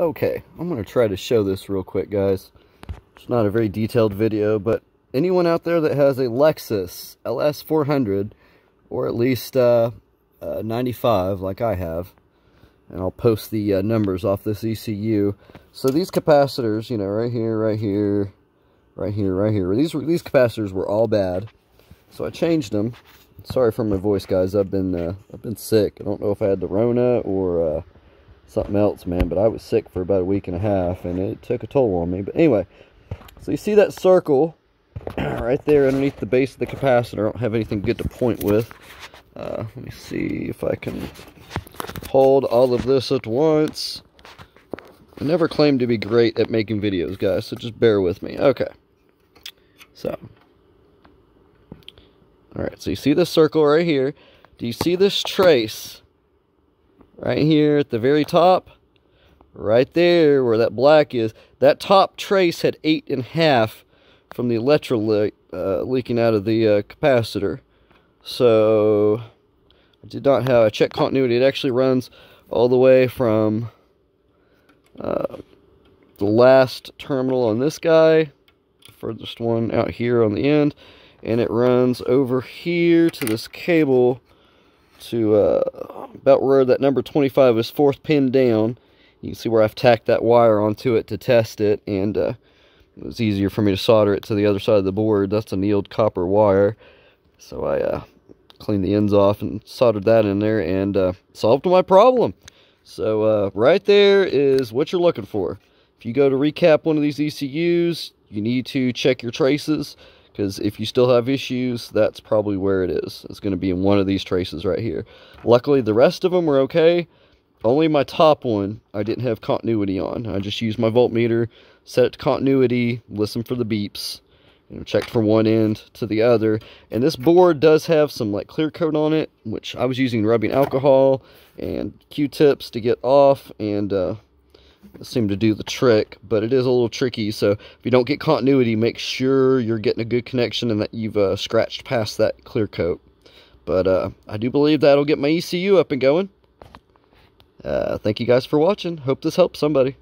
Okay, I'm going to try to show this real quick, guys. It's not a very detailed video, but anyone out there that has a Lexus ls400, or at least 95 like I have, and I'll post the numbers off this ECU. So these capacitors, you know, right here, right here, right here, right here, these capacitors were all bad. So I changed them. Sorry for my voice, guys. I've been sick. I don't know if I had the Rona or something else, man, but I was sick for about a week and a half, and it took a toll on me. But anyway, so you see that circle right there underneath the base of the capacitor. I don't have anything good to point with. Let me see if I can hold all of this at once. I never claimed to be great at making videos, guys, so just bear with me. Okay. So. Alright, so you see this circle right here. Do you see this trace? Right here at the very top? Right there where that black is. That top trace had 8.5 from the electrolyte leaking out of the capacitor. So I did not have a check continuity. It actually runs all the way from the last terminal on this guy, the furthest one out here on the end, and it runs over here to this cable to about where that number 25 is, fourth pin down. You can see where I've tacked that wire onto it to test it, and it was easier for me to solder it to the other side of the board. That's annealed copper wire. So I cleaned the ends off and soldered that in there, and solved my problem. So right there is what you're looking for. If you go to recap one of these ECUs, you need to check your traces, because if you still have issues, that's probably where it is. It's going to be in one of these traces right here. Luckily, the rest of them were okay. Only my top one, I didn't have continuity on. I just used my voltmeter, set it to continuity, listened for the beeps, checked from one end to the other. And this board does have some like clear coat on it, which I was using rubbing alcohol and Q-tips to get off, and it seemed to do the trick, but it is a little tricky. So if you don't get continuity, make sure you're getting a good connection and that you've scratched past that clear coat. But I do believe that'll get my ECU up and going. Thank you guys for watching. Hope this helps somebody.